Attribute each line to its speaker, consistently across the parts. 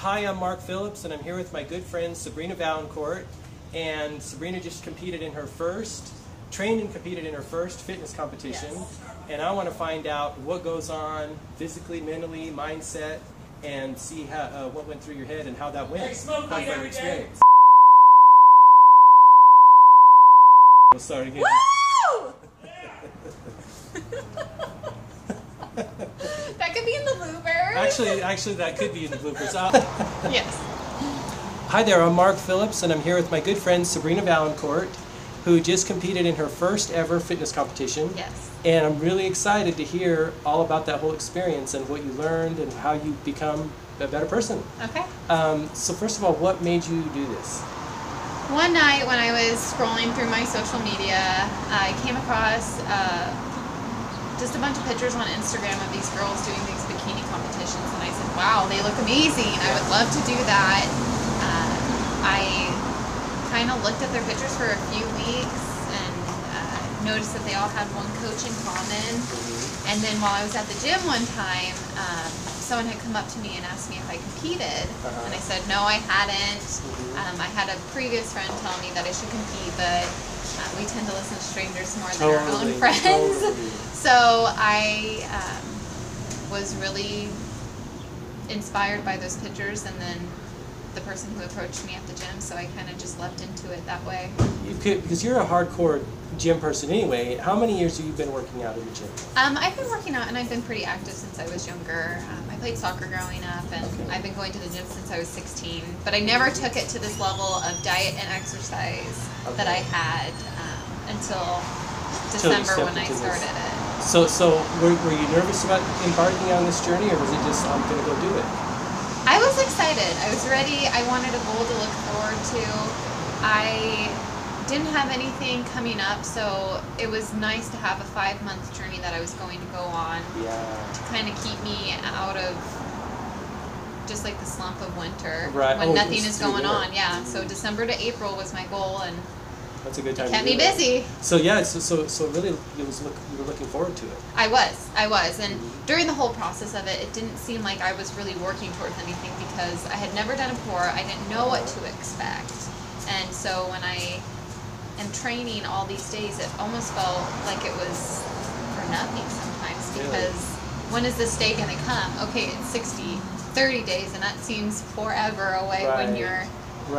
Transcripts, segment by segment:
Speaker 1: Hi, I'm Mark Phillips, and I'm here with my good friend Sabrina Valancourt. And Sabrina just trained and competed in her first fitness competition.
Speaker 2: Yes.
Speaker 1: And I want to find out what goes on physically, mentally, mindset, and see how, what went through your head and how that went.
Speaker 2: Hey, smoke weed every day.
Speaker 1: We'll start again.
Speaker 2: Woo! That could be in the bloopers.
Speaker 1: Actually, that could be in the bloopers.
Speaker 2: Yes.
Speaker 1: Hi there, I'm Mark Phillips, and I'm here with my good friend Sabrina Valancourt, who just competed in her first ever fitness competition.
Speaker 2: Yes.
Speaker 1: And I'm really excited to hear all about that whole experience and what you learned and how you become a better person.
Speaker 2: Okay.
Speaker 1: So first of all, what made you do this?
Speaker 2: One night when I was scrolling through my social media, I came across just a bunch of pictures on Instagram of these girls doing these bikini competitions, and I said, wow, they look amazing. I would love to do that. I kind of looked at their pictures for a few weeks and noticed that they all had one coach in common. And then while I was at the gym one time, someone had come up to me and asked me if I competed. And I said, no, I hadn't. I had a previous friend tell me that I should compete, but we tend to listen to strangers more than our own friends. So I was really inspired by those pictures, and then the person who approached me at the gym, so I kind of just leapt into it that way.
Speaker 1: Because you're a hardcore gym person anyway. How many years have you been working out in the gym?
Speaker 2: I've been working out, and I've been pretty active since I was younger. I played soccer growing up, and I've been going to the gym since I was 16. But I never took it to this level of diet and exercise that I had until December when I started it.
Speaker 1: So were you nervous about embarking on this journey, or was it just, I'm going to go do it?
Speaker 2: I was excited. I was ready. I wanted a goal to look forward to. I didn't have anything coming up, so it was nice to have a 5-month journey that I was going to go on to kind of keep me out of just like the slump of winter when nothing is going on. Yeah, so December to April was my goal, and
Speaker 1: that's a good time.
Speaker 2: It kept me busy.
Speaker 1: So yeah, so really, you were looking forward to it.
Speaker 2: I was, and during the whole process of it, it didn't seem like I was really working towards anything because I had never done it before. I didn't know what to expect, and so when I am training all these days, it almost felt like it was for nothing sometimes because when is this day going to come? Okay, it's 30 days, and that seems forever away when you're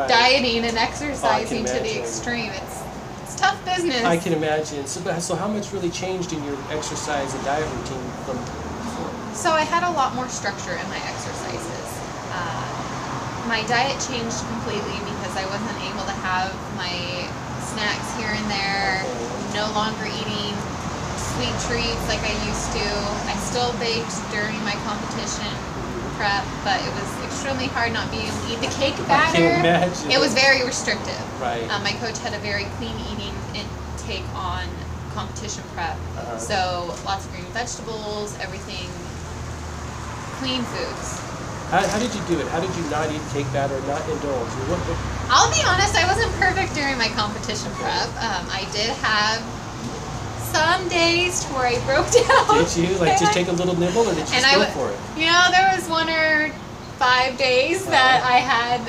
Speaker 2: dieting and exercising to the extreme. It's tough business. I can imagine. So how much really changed in your exercise and diet routine from before? So I had a lot more structure in my exercises. My diet changed completely because I wasn't able to have my snacks here and there. No longer eating sweet treats like I used to. I still baked during my competition prep, but it was extremely hard not being able to eat the cake batter. I can imagine. It was very restrictive. Right. My coach had a very clean eating intake on competition prep. So lots of green vegetables, everything, clean foods.
Speaker 1: How did you do it? How did you not eat cake batter, not indulge?
Speaker 2: I'll be honest, I wasn't perfect during my competition prep. I did have some days where I broke down. Did you? Like just take a little nibble, or did you just go for it? You know, there was 1 or 5 days that I had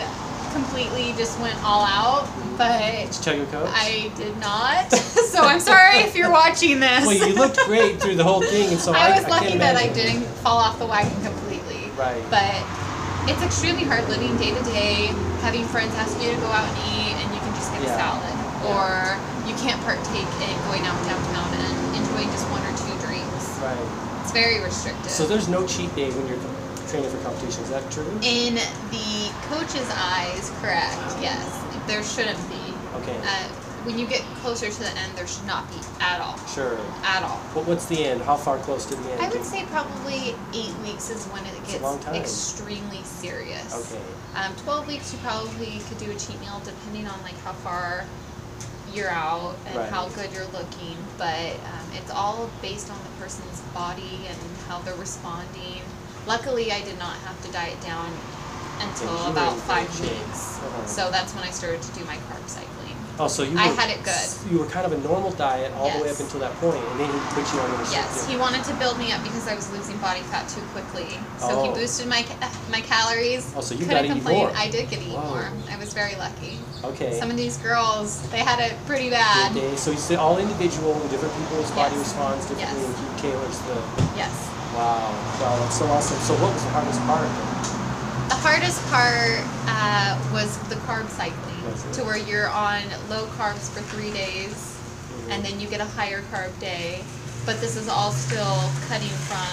Speaker 2: completely just went all out, but did you tell your coach? I did not. So I'm sorry if you're watching this.
Speaker 1: Well, you looked great through the whole thing, and so
Speaker 2: I was lucky that I didn't fall off the wagon completely. Right. But it's extremely hard living day to day, having friends ask you to go out and eat, and you can just get a salad. Or you can't partake in going out downtown and enjoying just 1 or 2 drinks. Right. It's very restrictive. So there's no cheat day when you're training for competition, is that true? In the coach's eyes, correct, yes. There shouldn't be. Okay. When you get closer to the end, there should not be at all. Sure. At all. But what's the end? How far close to the end? I would say probably 8 weeks is when it gets extremely serious. Okay. 12 weeks you probably could do a cheat meal depending on like how far you're out and how good you're looking, but it's all based on the person's body and how they're responding. Luckily, I did not have to diet down until about 5 weeks, so that's when I started to do my carb cycling.
Speaker 1: Oh, so
Speaker 2: I had it good.
Speaker 1: You were kind of a normal diet all the way up
Speaker 2: Yes.
Speaker 1: until that point, and then he put you on a
Speaker 2: Yes, he wanted to build me up because I was losing body fat too quickly. So he boosted my calories.
Speaker 1: Oh, so you
Speaker 2: Couldn't
Speaker 1: got to eat
Speaker 2: complain.
Speaker 1: more.
Speaker 2: I did get to eat
Speaker 1: Whoa.
Speaker 2: more. I was very lucky.
Speaker 1: Okay.
Speaker 2: Some of these girls, they had it pretty bad.
Speaker 1: Okay, so you said all individual, different people's body
Speaker 2: Yes.
Speaker 1: responds differently,
Speaker 2: Yes.
Speaker 1: and he tailors the.
Speaker 2: Yes.
Speaker 1: Wow, wow, that's so awesome. So what was the hardest part?
Speaker 2: The hardest part was the carb cycling,
Speaker 1: Was it?
Speaker 2: to where you're on low carbs for 3 days,
Speaker 1: Mm-hmm.
Speaker 2: and then you get a higher carb day. But this is all still cutting from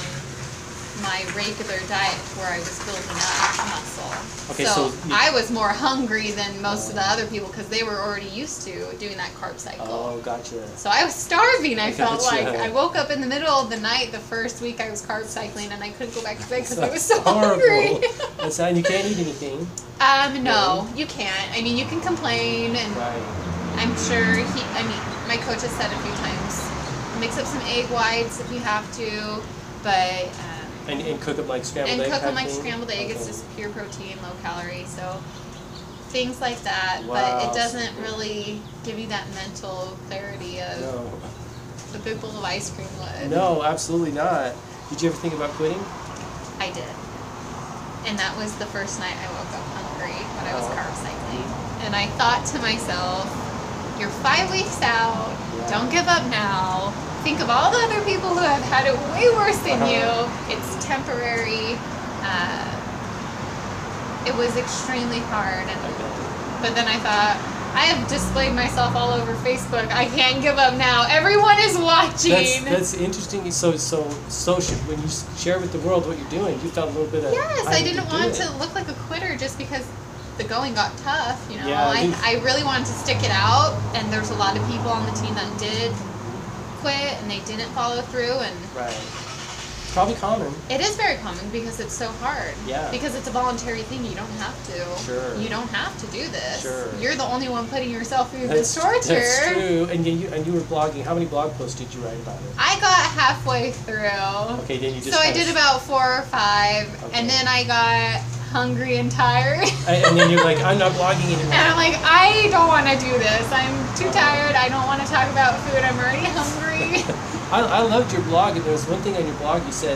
Speaker 2: my regular diet where I was building up muscle.
Speaker 1: Okay,
Speaker 2: so
Speaker 1: so you-
Speaker 2: I was more hungry than most of the other people because they were already used to doing that carb cycle.
Speaker 1: Oh, gotcha.
Speaker 2: So I was starving, I felt
Speaker 1: Gotcha.
Speaker 2: like. I woke up in the middle of the night the first week I was carb cycling, and I couldn't go back to bed because I was so
Speaker 1: Horrible.
Speaker 2: hungry.
Speaker 1: That's and you can't eat anything.
Speaker 2: No, you can't. I mean, you can complain, and
Speaker 1: Right.
Speaker 2: I'm sure my coach has said a few times, mix up some egg whites if you have to, but,
Speaker 1: And cook them like scrambled
Speaker 2: and
Speaker 1: egg
Speaker 2: cook them
Speaker 1: type
Speaker 2: like
Speaker 1: thing?
Speaker 2: scrambled egg. It's
Speaker 1: Okay.
Speaker 2: just pure protein, low calorie, so things like that, but
Speaker 1: Wow.
Speaker 2: it doesn't really give you that mental clarity of
Speaker 1: No.
Speaker 2: the big bowl of ice cream would.
Speaker 1: No, absolutely not. Did you ever think about quitting?
Speaker 2: I did. And that was the first night I woke up hungry when I was
Speaker 1: Oh.
Speaker 2: carb cycling. And I thought to myself, you're 5 weeks out,
Speaker 1: Yeah.
Speaker 2: don't give up now. Think of all the other people who have had it way worse than you. It's temporary. It was extremely hard.
Speaker 1: I bet.
Speaker 2: But then I thought, I have displayed myself all over Facebook. I can't give up now. Everyone is watching.
Speaker 1: That's interesting. So when you share with the world what you're doing, you felt a little bit of.
Speaker 2: Yes, I
Speaker 1: need
Speaker 2: didn't
Speaker 1: do
Speaker 2: want
Speaker 1: it.
Speaker 2: to look like a quitter just because the going got tough, you know.
Speaker 1: Yeah,
Speaker 2: I really wanted to stick it out, and there's a lot of people on the team that did quit and they didn't follow through, and
Speaker 1: Right. Probably common.
Speaker 2: it is very common because it's so hard.
Speaker 1: Yeah.
Speaker 2: Because it's a voluntary thing. You don't have to.
Speaker 1: Sure.
Speaker 2: You don't have to do this.
Speaker 1: Sure.
Speaker 2: You're the only one putting yourself through this torture.
Speaker 1: That's true. And you were blogging. How many blog posts did you write about it?
Speaker 2: I got halfway through.
Speaker 1: Okay, then you just.
Speaker 2: So I
Speaker 1: kinda
Speaker 2: did about 4 or 5,
Speaker 1: Okay.
Speaker 2: and then I got hungry and tired.
Speaker 1: And then you're like, I'm not blogging anymore.
Speaker 2: And I'm like, I don't want to do this. I'm too tired. I don't want to talk about food. I'm already hungry.
Speaker 1: I loved your blog, and there was one thing on your blog you said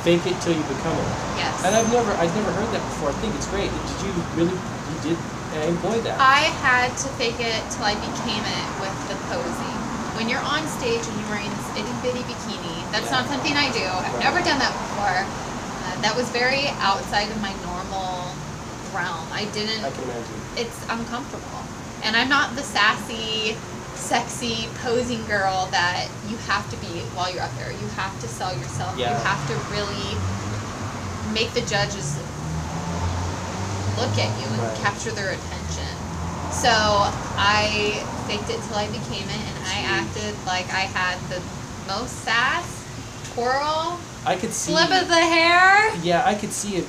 Speaker 1: fake it till you become it.
Speaker 2: Yes.
Speaker 1: And I've never heard that before. I think it's great. Did you really? You did. I employed that.
Speaker 2: I had to fake it till I became it with the posing. When you're on stage and you're wearing this itty bitty bikini, that's
Speaker 1: Yeah.
Speaker 2: not something I do. I've
Speaker 1: Right.
Speaker 2: never done that before. That was very outside of my normal realm. I didn't.
Speaker 1: I can imagine.
Speaker 2: It's uncomfortable. And I'm not the sassy, sexy, posing girl that you have to be while you're up there. You have to sell yourself.
Speaker 1: Yeah.
Speaker 2: You have to really make the judges look at you and
Speaker 1: Right.
Speaker 2: capture their attention. So I faked it till I became it, and I acted like I had the most sass, twirl,
Speaker 1: I could see.
Speaker 2: flip of the hair.
Speaker 1: Yeah, I could see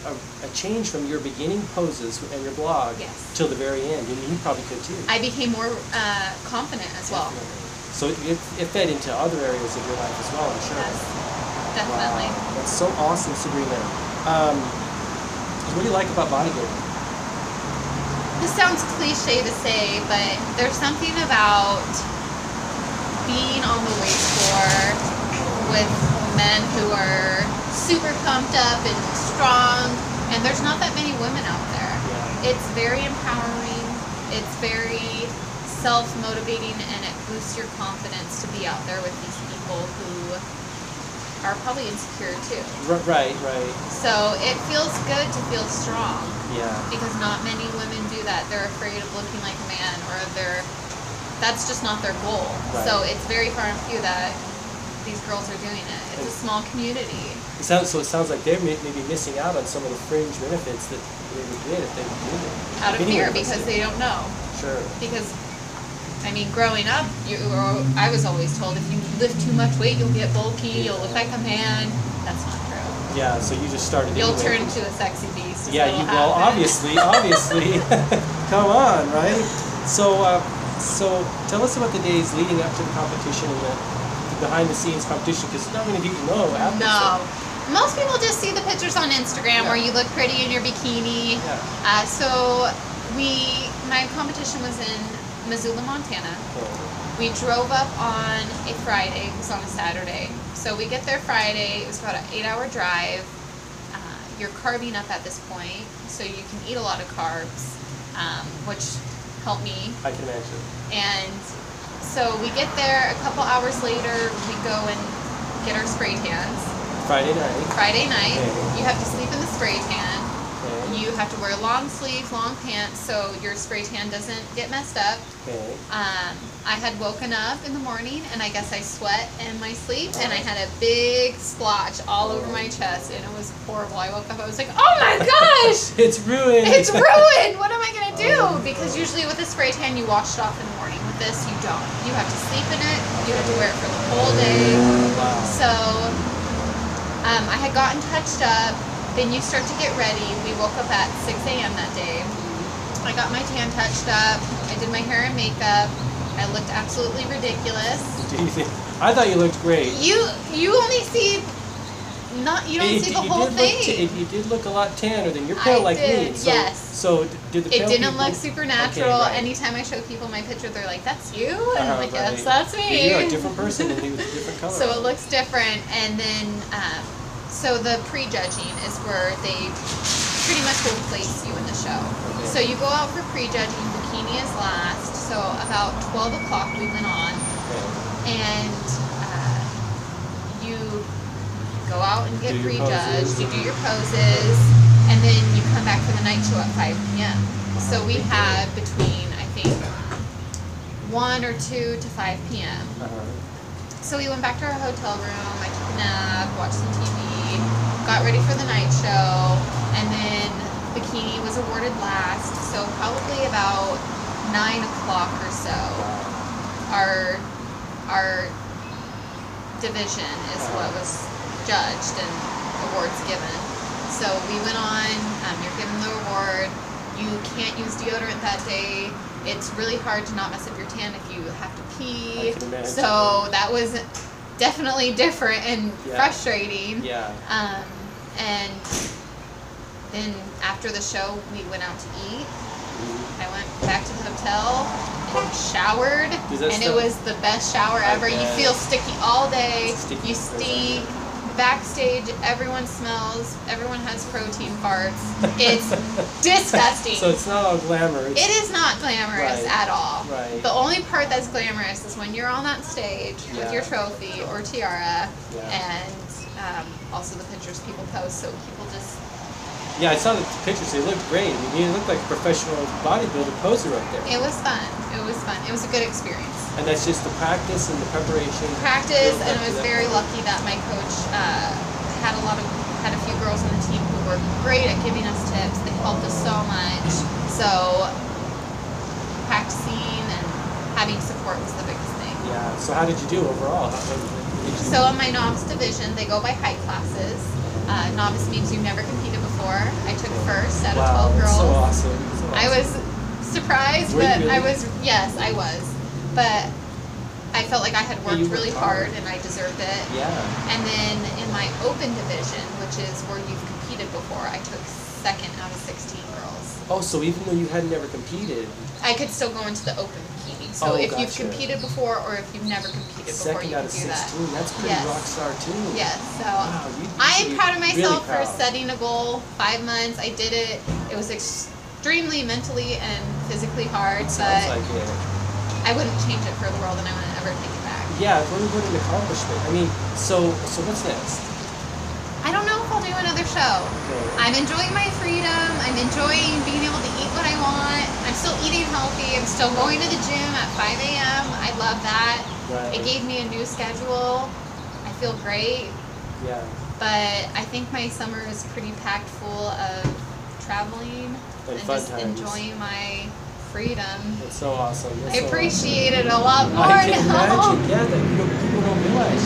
Speaker 1: a change from your beginning poses and your blog
Speaker 2: Yes.
Speaker 1: till the very end, and you probably could too.
Speaker 2: I became more confident as well.
Speaker 1: Definitely. So it fed into other areas of your life as well, I'm sure.
Speaker 2: Yes, definitely.
Speaker 1: Wow, that's so awesome, Sabrina. What do you like about bodybuilding?
Speaker 2: This sounds cliche to say, but there's something about being on the weight floor with men who are super pumped up and strong, and there's not that many women out there.
Speaker 1: Yeah.
Speaker 2: It's very empowering, it's very self-motivating, and it boosts your confidence to be out there with these people who are probably insecure too.
Speaker 1: Right.
Speaker 2: So it feels good to feel strong.
Speaker 1: Yeah.
Speaker 2: Because not many women do that. They're afraid of looking like a man, or that's just not their goal.
Speaker 1: Right.
Speaker 2: So it's very far and few that these girls are doing it. It's a small community.
Speaker 1: It sounds like they're maybe missing out on some of the fringe benefits that they would get if they would do it.
Speaker 2: Out of
Speaker 1: Anyway,
Speaker 2: fear, because they don't know.
Speaker 1: Sure.
Speaker 2: Because, I mean, growing up, I was always told if you lift too much weight, you'll get bulky, you'll look like a man. That's not true.
Speaker 1: Yeah, so you just started
Speaker 2: You'll
Speaker 1: anyway.
Speaker 2: turn into a sexy beast.
Speaker 1: Yeah, obviously. Come on, right? So tell us about the days leading up to the competition and the behind-the-scenes competition, because not many people know after.
Speaker 2: No. Most people just see the pictures on Instagram where you look pretty in your bikini.
Speaker 1: Yeah.
Speaker 2: So my competition was in Missoula, Montana.
Speaker 1: Okay.
Speaker 2: We drove up on a Friday. It was on a Saturday. So we get there Friday. It was about an 8-hour drive. You're carbing up at this point, so you can eat a lot of carbs, which helped me.
Speaker 1: I can imagine.
Speaker 2: And so we get there. A couple hours later, we go and get our spray tans.
Speaker 1: Friday night.
Speaker 2: Friday night.
Speaker 1: Okay.
Speaker 2: You have to sleep in the spray tan.
Speaker 1: Okay.
Speaker 2: You have to wear long sleeves, long pants, so your spray tan doesn't get messed up.
Speaker 1: Okay.
Speaker 2: I had woken up in the morning, and I guess I sweat in my sleep, and I had a big splotch all over my chest, and it was horrible. I woke up, I was like, oh my gosh!
Speaker 1: It's ruined!
Speaker 2: It's ruined! What am I going to do? Because usually with a spray tan, you wash it off in the morning. With this, you don't. You have to sleep in it. You have to wear it for the whole day.
Speaker 1: Wow.
Speaker 2: So I had gotten touched up. Then you start to get ready. We woke up at 6 a.m. that day. I got my tan touched up. I did my hair and makeup. I looked absolutely ridiculous.
Speaker 1: I thought you looked great.
Speaker 2: You only see you don't see the whole thing.
Speaker 1: You did look a lot tanner than you're pale like me. So,
Speaker 2: yes.
Speaker 1: So did the pale
Speaker 2: It didn't
Speaker 1: people,
Speaker 2: look supernatural.
Speaker 1: Okay, right.
Speaker 2: Anytime I show people my picture, they're like, "That's you," and I'm like,
Speaker 1: right.
Speaker 2: "Yes, that's me."
Speaker 1: You're a different person and he was a different color.
Speaker 2: So it looks different, and then so the prejudging is where they pretty much will place you in the show.
Speaker 1: Okay.
Speaker 2: So you go out for prejudging. Bikini is last. So about 12 o'clock we went on,
Speaker 1: Okay.
Speaker 2: and you go out and get
Speaker 1: Do your
Speaker 2: prejudged.
Speaker 1: poses.
Speaker 2: You do your poses, and then you come back for the night show at 5 p.m. So we had between, I think, 1 or 2 to 5 p.m. So we went back to our hotel room. I took a nap, watched some TV, got ready for the night show, and then Bikini was awarded last. So probably about 9 o'clock or so, our division is what was judged and awards given. So we went on. You're given the award. You can't use deodorant that day. It's really hard to not mess up your tan if you have to pee.
Speaker 1: I can imagine.
Speaker 2: So that was definitely different and frustrating.
Speaker 1: Yeah.
Speaker 2: And then after the show, we went out to eat. I went back to the hotel and showered, and it was the best shower ever. You feel sticky all day. You stink. Backstage, everyone smells. Everyone has protein farts. It's disgusting.
Speaker 1: So it's not all glamorous.
Speaker 2: It is not glamorous at all.
Speaker 1: Right.
Speaker 2: The only part that's glamorous is when you're on that stage with your trophy or tiara, and also the pictures people post. So people just.
Speaker 1: Yeah, I saw the pictures. They looked great. I mean, you looked like a professional bodybuilder poser up there.
Speaker 2: It was fun. It was fun. It was a good experience.
Speaker 1: And that's just the practice and the preparation.
Speaker 2: Practice, and I was very lucky that my coach had a few girls on the team who were great at giving us tips. They helped us so much. So practicing and having support was the biggest thing.
Speaker 1: Yeah. So how did you do overall?
Speaker 2: So in my novice division, they go by height classes. Novice means you've never competed before. I took first out of 12 girls.
Speaker 1: So awesome. So awesome.
Speaker 2: I was surprised,
Speaker 1: Were you
Speaker 2: but
Speaker 1: really?
Speaker 2: Yes, I was. But I felt like I had worked really hard and I deserved it.
Speaker 1: Yeah.
Speaker 2: And then in my open division, which is where you've competed before, I took second out of 16 girls.
Speaker 1: Oh, so even though you had never competed,
Speaker 2: I could still go into the open bikini. So if you've
Speaker 1: gotcha.
Speaker 2: competed before or if you've never competed before,
Speaker 1: second
Speaker 2: you
Speaker 1: out
Speaker 2: can
Speaker 1: of
Speaker 2: do
Speaker 1: 16,
Speaker 2: that.
Speaker 1: that's pretty rock star too.
Speaker 2: Yes. So
Speaker 1: Wow, you
Speaker 2: I am
Speaker 1: should be
Speaker 2: proud of myself
Speaker 1: really
Speaker 2: for
Speaker 1: proud.
Speaker 2: setting a goal. 5 months, I did it. It was extremely mentally and physically hard,
Speaker 1: Sounds
Speaker 2: but
Speaker 1: like it.
Speaker 2: I wouldn't change it for the world, and I wouldn't ever take it back.
Speaker 1: Yeah, what an accomplishment. I mean, so what's next?
Speaker 2: I don't know if I'll do another show.
Speaker 1: Okay.
Speaker 2: I'm enjoying my freedom. I'm enjoying being able to eat what I want. I'm still eating healthy. I'm still going to the gym at 5 a.m. I love that.
Speaker 1: Right.
Speaker 2: It gave me a new schedule. I feel great.
Speaker 1: Yeah.
Speaker 2: But I think my summer is pretty packed full of traveling and
Speaker 1: fun
Speaker 2: just
Speaker 1: times.
Speaker 2: enjoying my freedom.
Speaker 1: It's so awesome.
Speaker 2: I appreciate it a lot more
Speaker 1: I can
Speaker 2: now.
Speaker 1: imagine. Yeah, that people don't realize.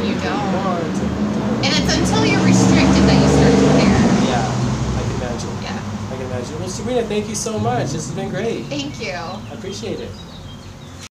Speaker 2: You don't.
Speaker 1: Want.
Speaker 2: And it's until you're restricted that you start to care.
Speaker 1: Yeah, I can imagine.
Speaker 2: Yeah.
Speaker 1: I can imagine. Well, Sabrina, thank you so much. This has been great.
Speaker 2: Thank you.
Speaker 1: I appreciate it.